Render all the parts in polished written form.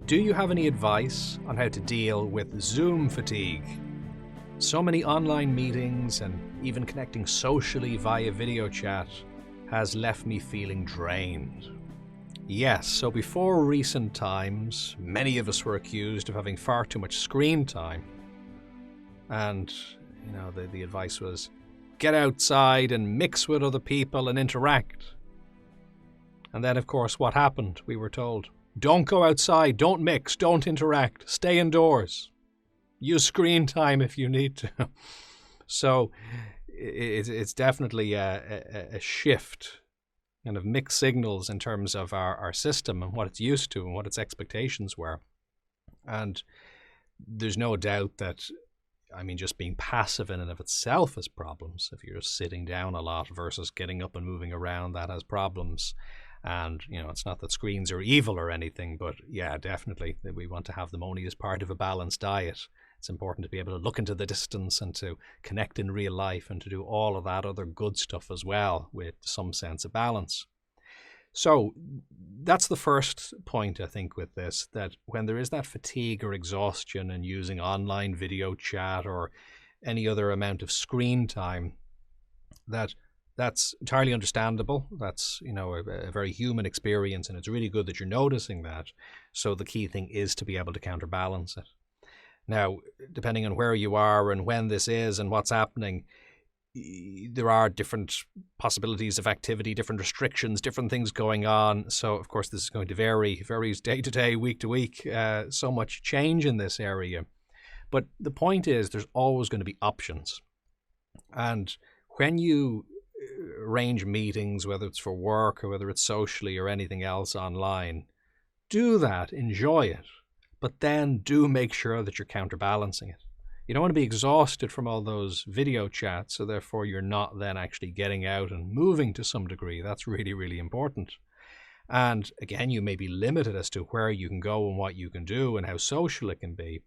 Do you have any advice on how to deal with Zoom fatigue? So many online meetings and even connecting socially via video chat has left me feeling drained. Yes, so before recent times, many of us were accused of having far too much screen time. And, the advice was, get outside and mix with other people and interact. And then, of course, what happened? We were told, don't go outside, don't mix, don't interact, stay indoors. Use screen time if you need to. So it's definitely a shift, kind of mixed signals in terms of our system and what it's used to and what its expectations were. And there's no doubt that, just being passive in and of itself has problems. If you're just sitting down a lot versus getting up and moving around, that has problems. And, it's not that screens are evil or anything, but yeah, definitely that we want to have them only as part of a balanced diet. It's important to be able to look into the distance and to connect in real life and to do all of that other good stuff as well with some sense of balance. So that's the first point, I think, with this, that when there is that fatigue or exhaustion and using online video chat or any other amount of screen time, that's entirely understandable. That's, a very human experience, and it's really good that you're noticing that. So the key thing is to be able to counterbalance it. Now, depending on where you are and when this is and what's happening, there are different possibilities of activity, different restrictions, different things going on. So, of course, this is going to vary. It varies day to day, week to week. So much change in this area. But the point is there's always going to be options. And when you arrange meetings, whether it's for work or whether it's socially or anything else online, do that, enjoy it. But then do make sure that you're counterbalancing it. You don't want to be exhausted from all those video chats, so therefore you're not then actually getting out and moving to some degree. That's really, really important. And again, you may be limited as to where you can go and what you can do and how social it can be.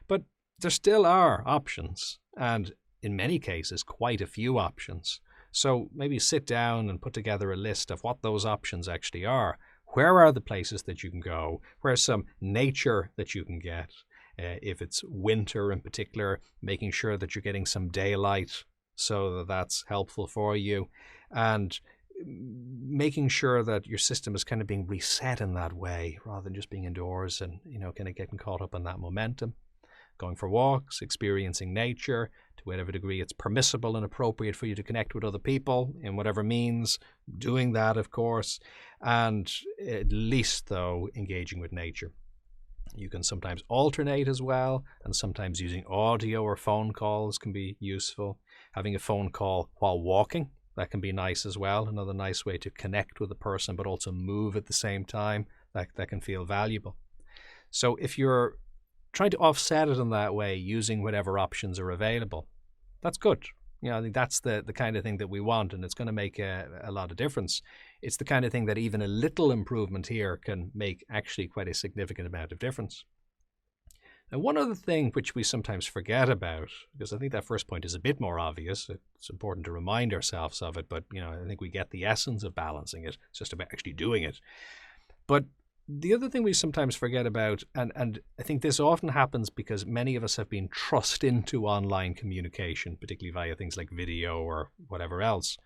But there still are options, and in many cases, quite a few options. So maybe sit down and put together a list of what those options actually are. Where are the places that you can go? Where's some nature that you can get? If it's winter in particular, making sure that you're getting some daylight so that that's helpful for you. And making sure that your system is kind of being reset in that way rather than just being indoors and, kind of getting caught up in that momentum. Going for walks, experiencing nature, to whatever degree it's permissible and appropriate for you to connect with other people in whatever means, doing that, of course, and at least, though, engaging with nature. You can sometimes alternate as well, and sometimes using audio or phone calls can be useful. Having a phone call while walking, that can be nice as well. Another nice way to connect with a person, but also move at the same time, that can feel valuable. So if you're trying to offset it in that way, using whatever options are available, that's good. I think that's the kind of thing that we want, and it's going to make a lot of difference. It's the kind of thing that even a little improvement here can make actually quite a significant amount of difference. Now, one other thing which we sometimes forget about, because I think that first point is a bit more obvious, it's important to remind ourselves of it, but I think we get the essence of balancing it. It's just about actually doing it. But the other thing we sometimes forget about, and I think this often happens because many of us have been thrust into online communication, particularly via things like video or whatever else,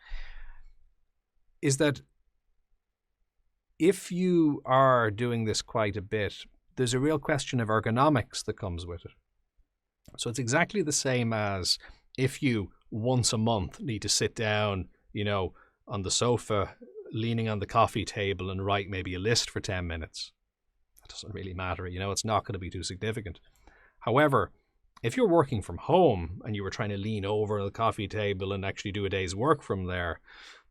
is that if you are doing this quite a bit, there's a real question of ergonomics that comes with it. So it's exactly the same as if you once a month need to sit down, on the sofa, leaning on the coffee table and write maybe a list for 10 minutes. That doesn't really matter. It's not going to be too significant. However, if you're working from home and you were trying to lean over the coffee table and actually do a day's work from there,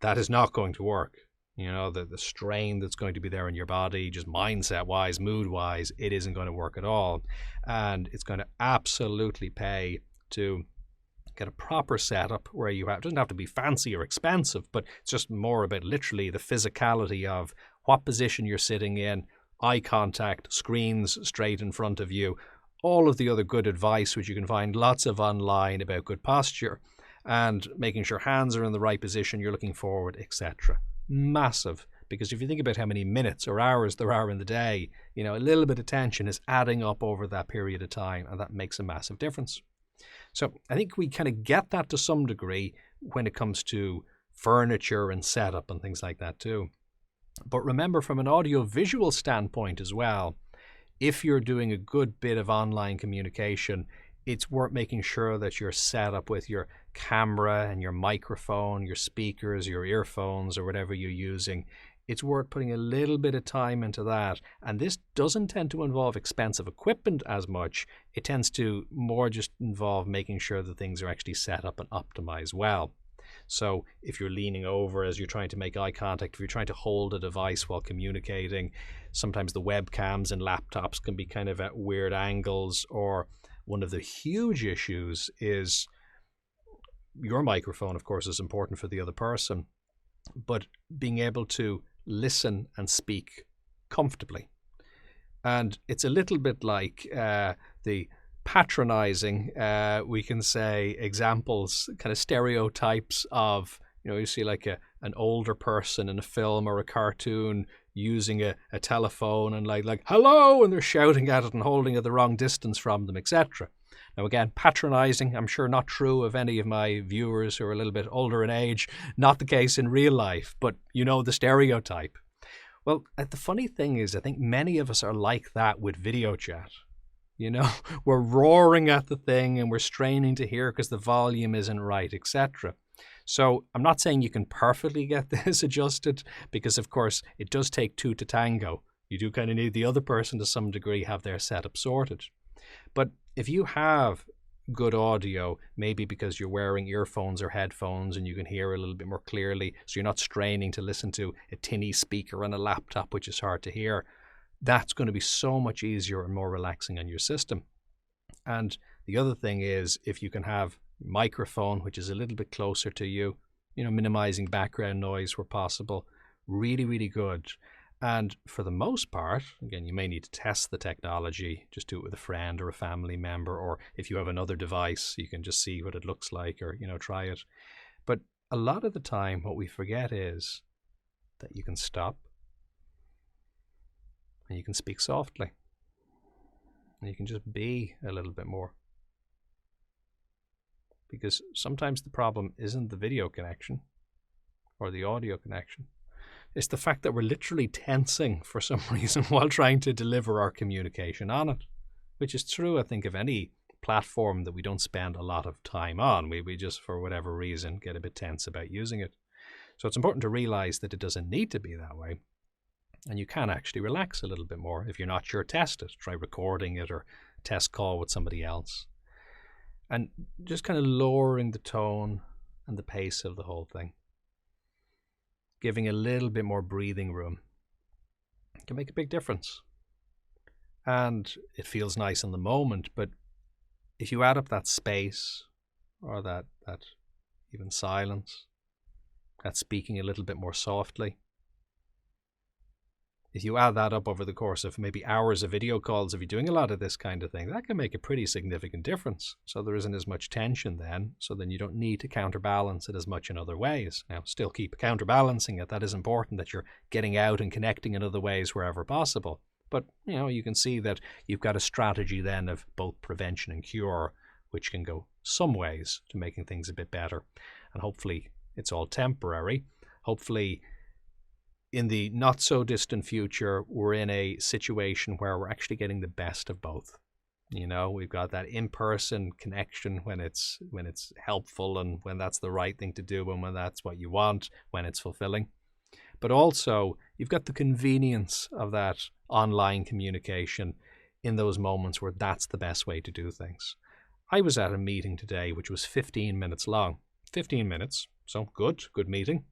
that is not going to work. The strain that's going to be there in your body, just mindset-wise, mood-wise, it isn't going to work at all. And it's going to absolutely pay to get a proper setup where it doesn't have to be fancy or expensive, but it's just more about literally the physicality of what position you're sitting in, eye contact, screens straight in front of you, all of the other good advice which you can find lots of online about good posture, and making sure hands are in the right position, you're looking forward, etc. Massive Because if you think about how many minutes or hours there are in the day, you know, a little bit of tension is adding up over that period of time, and that makes a massive difference. So I think we kind of get that to some degree when it comes to furniture and setup and things like that too. But remember, from an audio-visual standpoint as well, if you're doing a good bit of online communication, it's worth making sure that you're set up with your camera and your microphone, your speakers, your earphones, or whatever you're using. It's worth putting a little bit of time into that. And this doesn't tend to involve expensive equipment as much. It tends to more just involve making sure that things are actually set up and optimized well. So if you're leaning over as you're trying to make eye contact, if you're trying to hold a device while communicating, sometimes the webcams and laptops can be kind of at weird angles, or one of the huge issues is your microphone, of course, is important for the other person, but being able to listen and speak comfortably. And it's a little bit like the patronizing, we can say, examples, kind of stereotypes of, you know, you see like an older person in a film or a cartoon using a telephone and like hello, and they're shouting at it and holding it the wrong distance from them, etc. Now again, patronizing, I'm sure not true of any of my viewers who are a little bit older in age, not the case in real life, but you know the stereotype. Well, the funny thing is, I think many of us are like that with video chat. You know, we're roaring at the thing and we're straining to hear because the volume isn't right, etc. So I'm not saying you can perfectly get this adjusted, because of course it does take two to tango. You do kind of need the other person to some degree have their setup sorted. But if you have good audio, maybe because you're wearing earphones or headphones and you can hear a little bit more clearly, so you're not straining to listen to a tinny speaker on a laptop, which is hard to hear, that's going to be so much easier and more relaxing on your system. And the other thing is, if you can have microphone, which is a little bit closer to you, you know, minimizing background noise where possible, really, really good. And for the most part, again, you may need to test the technology, just do it with a friend or a family member, or if you have another device, you can just see what it looks like, or, you know, try it. But a lot of the time, what we forget is that you can stop and you can speak softly and you can just be a little bit more. Because sometimes the problem isn't the video connection or the audio connection. It's the fact that we're literally tensing for some reason while trying to deliver our communication on it, which is true, I think, of any platform that we don't spend a lot of time on. We just, for whatever reason, get a bit tense about using it. So it's important to realize that it doesn't need to be that way. And you can actually relax a little bit more. If you're not sure, test it. Try recording it or test call with somebody else. And just kind of lowering the tone and the pace of the whole thing. Giving a little bit more breathing room can make a big difference. And it feels nice in the moment, but if you add up that space or that even silence, that speaking a little bit more softly, if you add that up over the course of maybe hours of video calls, if you're doing a lot of this kind of thing, that can make a pretty significant difference. So there isn't as much tension then, so then you don't need to counterbalance it as much in other ways. Now, still keep counterbalancing it. That is important, that you're getting out and connecting in other ways wherever possible. But, you know, you can see that you've got a strategy then of both prevention and cure, which can go some ways to making things a bit better. And hopefully it's all temporary. Hopefully in the not so distant future, we're in a situation where we're actually getting the best of both. You know, we've got that in-person connection when it's helpful and when that's the right thing to do and when that's what you want, when it's fulfilling. But also, you've got the convenience of that online communication in those moments where that's the best way to do things. I was at a meeting today which was 15 minutes long. 15 minutes, so good meeting.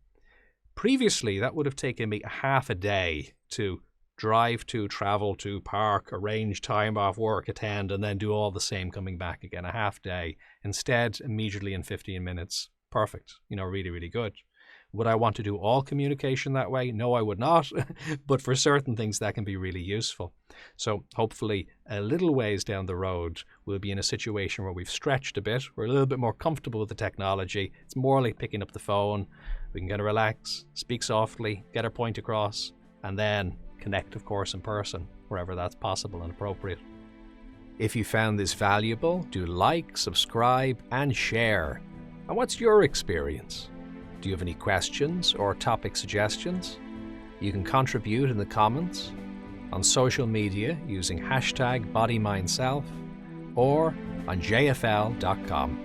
Previously, that would have taken me a half a day to drive to, travel to, park, arrange time off work, attend, and then do all the same coming back again, a half day. Instead, immediately in 15 minutes, perfect, you know, really, really good. Would I want to do all communication that way? No, I would not. But for certain things, that can be really useful. So hopefully a little ways down the road, we'll be in a situation where we've stretched a bit. We're a little bit more comfortable with the technology. It's more like picking up the phone. We can kind of relax, speak softly, get our point across, and then connect, of course, in person, wherever that's possible and appropriate. If you found this valuable, do like, subscribe, and share. And what's your experience? Do you have any questions or topic suggestions? You can contribute in the comments, on social media using #bodymindself, or on jfl.com.